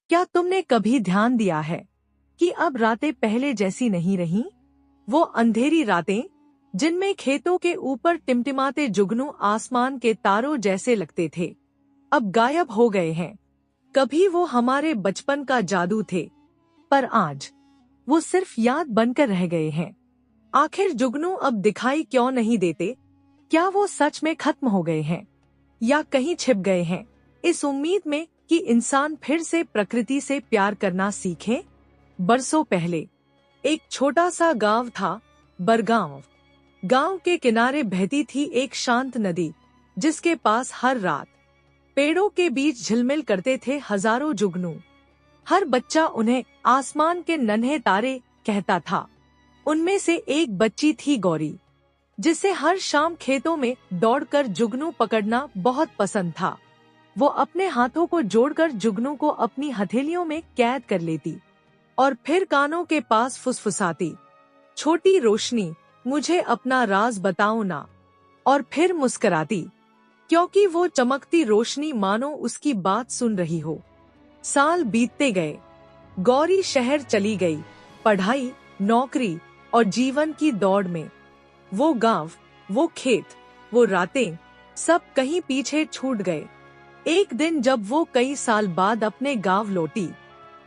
क्या तुमने कभी ध्यान दिया है कि अब रातें पहले जैसी नहीं रहीं? वो अंधेरी रातें जिनमें खेतों के ऊपर टिमटिमाते जुगनू आसमान के तारों जैसे लगते थे, अब गायब हो गए हैं। कभी वो हमारे बचपन का जादू थे, पर आज वो सिर्फ याद बनकर रह गए हैं। आखिर जुगनू अब दिखाई क्यों नहीं देते? क्या वो सच में खत्म हो गए हैं या कहीं छिप गए हैं, इस उम्मीद में कि इंसान फिर से प्रकृति से प्यार करना सीखे? बरसों पहले एक छोटा सा गांव था, बरगांव। गांव के किनारे बहती थी एक शांत नदी, जिसके पास हर रात पेड़ों के बीच झिलमिल करते थे हजारों जुगनू। हर बच्चा उन्हें आसमान के नन्हे तारे कहता था। उनमें से एक बच्ची थी गौरी, जिसे हर शाम खेतों में दौड़कर जुगनू पकड़ना बहुत पसंद था। वो अपने हाथों को जोड़कर जुगनू को अपनी हथेलियों में कैद कर लेती और फिर कानों के पास फुसफुसाती, छोटी रोशनी, मुझे अपना राज बताओ ना। और फिर मुस्कुराती, क्योंकि वो चमकती रोशनी मानो उसकी बात सुन रही हो। साल बीतते गए, गौरी शहर चली गई, पढ़ाई, नौकरी और जीवन की दौड़ में। वो गांव, वो खेत, वो रातें, सब कहीं पीछे छूट गए। एक दिन जब वो कई साल बाद अपने गांव लौटी,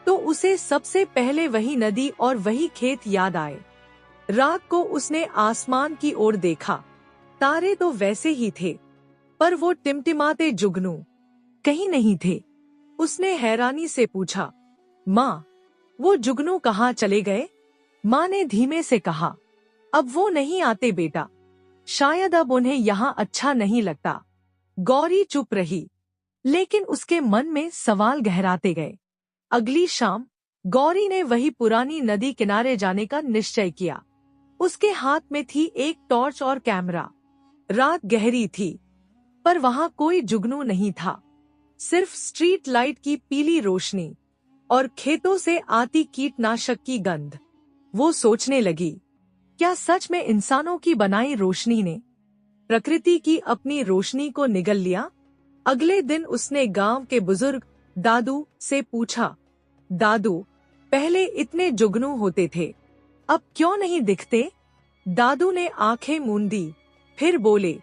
तो उसे सबसे पहले वही नदी और वही खेत याद आए। रात को उसने आसमान की ओर देखा। तारे तो वैसे ही थे, पर वो टिमटिमाते जुगनू कहीं नहीं थे। उसने हैरानी से पूछा, माँ, वो जुगनू कहाँ चले गए? माँ ने धीमे से कहा, अब वो नहीं आते बेटा, शायद अब उन्हें यहाँ अच्छा नहीं लगता। गौरी चुप रही, लेकिन उसके मन में सवाल गहराते गए। अगली शाम गौरी ने वही पुरानी नदी किनारे जाने का निश्चय किया। उसके हाथ में थी एक टॉर्च और कैमरा। रात गहरी थी, पर वहाँ कोई जुगनू नहीं था, सिर्फ स्ट्रीट लाइट की पीली रोशनी और खेतों से आती कीटनाशक की गंध। वो सोचने लगी, क्या सच में इंसानों की बनाई रोशनी ने प्रकृति की अपनी रोशनी को निगल लिया? अगले दिन उसने गांव के बुजुर्ग दादू से पूछा, दादू, पहले इतने जुगनू होते थे, अब क्यों नहीं दिखते? दादू ने आंखें मूंदी, फिर बोले,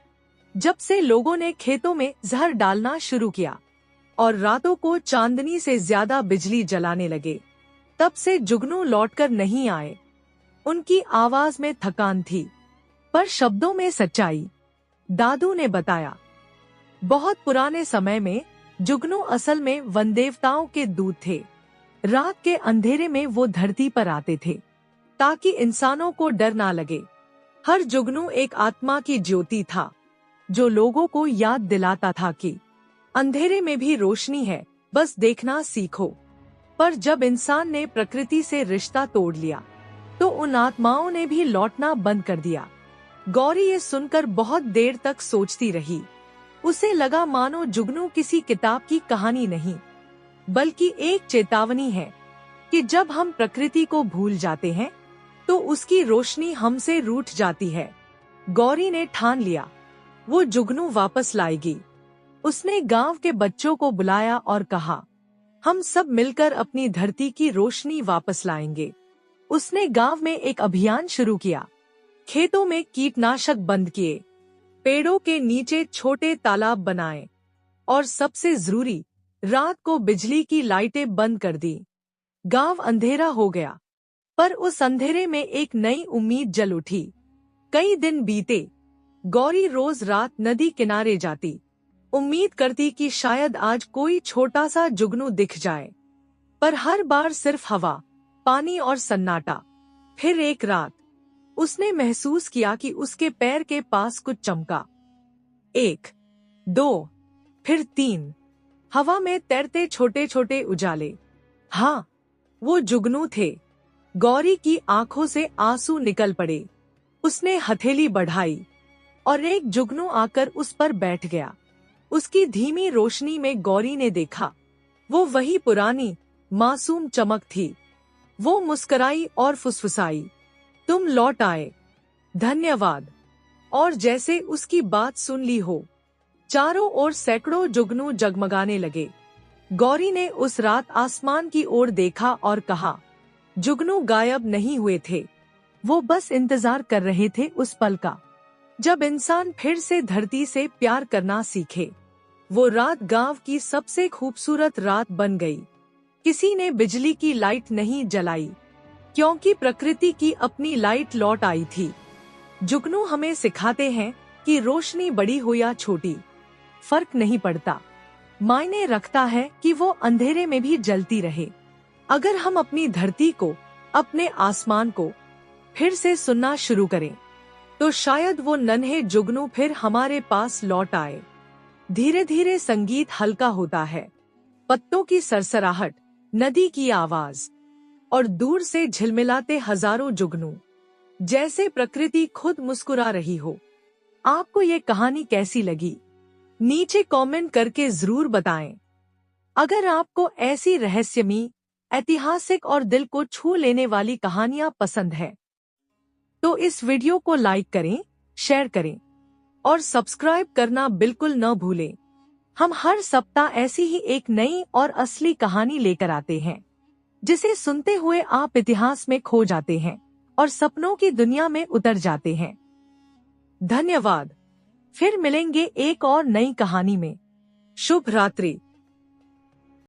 जब से लोगों ने खेतों में जहर डालना शुरू किया और रातों को चांदनी से ज्यादा बिजली जलाने लगे, तब से जुगनू लौटकर नहीं आए। उनकी आवाज में थकान थी, पर शब्दों में सच्चाई। दादू ने बताया, बहुत पुराने समय में जुगनू असल में वनदेवताओं के दूत थे। रात के अंधेरे में वो धरती पर आते थे, ताकि इंसानों को डर ना लगे। हर जुगनू एक आत्मा की ज्योति था, जो लोगों को याद दिलाता था कि अंधेरे में भी रोशनी है, बस देखना सीखो। पर जब इंसान ने प्रकृति से रिश्ता तोड़ लिया, तो उन आत्माओं ने भी लौटना बंद कर दिया। गौरी ये सुनकर बहुत देर तक सोचती रही। उसे लगा मानो जुगनू किसी किताब की कहानी नहीं, बल्कि एक चेतावनी है कि जब हम प्रकृति को भूल जाते हैं, तो उसकी रोशनी हमसे रूठ जाती है। गौरी ने ठान लिया, वो जुगनू वापस लाएगी। उसने गांव के बच्चों को बुलाया और कहा, हम सब मिलकर अपनी धरती की रोशनी वापस लाएंगे। उसने गांव में एक अभियान शुरू किया। खेतों में कीटनाशक बंद किए, पेड़ों के नीचे छोटे तालाब बनाए और सबसे जरूरी, रात को बिजली की लाइटें बंद कर दी। गांव अंधेरा हो गया, पर उस अंधेरे में एक नई उम्मीद जल उठी। कई दिन बीते, गौरी रोज रात नदी किनारे जाती, उम्मीद करती कि शायद आज कोई छोटा सा जुगनू दिख जाए, पर हर बार सिर्फ हवा, पानी और सन्नाटा। फिर एक रात उसने महसूस किया कि उसके पैर के पास कुछ चमका। 1, 2, फिर 3, हवा में तैरते छोटे छोटे उजाले। हाँ, वो जुगनू थे। गौरी की आंखों से आंसू निकल पड़े। उसने हथेली बढ़ाई और एक जुगनू आकर उस पर बैठ गया। उसकी धीमी रोशनी में गौरी ने देखा, वो वही पुरानी मासूम चमक थी। वो मुस्कुराई और फुसफुसाई, तुम लौट आए, धन्यवाद। और जैसे उसकी बात सुन ली हो, चारों ओर सैकड़ों जुगनू जगमगाने लगे। गौरी ने उस रात आसमान की ओर देखा और कहा, जुगनू गायब नहीं हुए थे, वो बस इंतजार कर रहे थे उस पल का जब इंसान फिर से धरती से प्यार करना सीखे। वो रात गांव की सबसे खूबसूरत रात बन गई। किसी ने बिजली की लाइट नहीं जलाई, क्योंकि प्रकृति की अपनी लाइट लौट आई थी। जुगनू हमें सिखाते हैं कि रोशनी बड़ी हो या छोटी, फर्क नहीं पड़ता, मायने रखता है कि वो अंधेरे में भी जलती रहे। अगर हम अपनी धरती को, अपने आसमान को फिर से सुनना शुरू करें, तो शायद वो नन्हे जुगनू फिर हमारे पास लौट आए। धीरे धीरे संगीत हल्का होता है, पत्तों की सरसराहट, नदी की आवाज और दूर से झिलमिलाते हजारों जुगनू, जैसे प्रकृति खुद मुस्कुरा रही हो। आपको ये कहानी कैसी लगी? नीचे कमेंट करके जरूर बताएं। अगर आपको ऐसी रहस्यमयी, ऐतिहासिक और दिल को छू लेने वाली कहानियां पसंद है, तो इस वीडियो को लाइक करें, शेयर करें और सब्सक्राइब करना बिल्कुल न भूलें। हम हर सप्ताह ऐसी ही एक नई और असली कहानी लेकर आते हैं, जिसे सुनते हुए आप इतिहास में खो जाते हैं और सपनों की दुनिया में उतर जाते हैं। धन्यवाद। फिर मिलेंगे एक और नई कहानी में। शुभ रात्रि।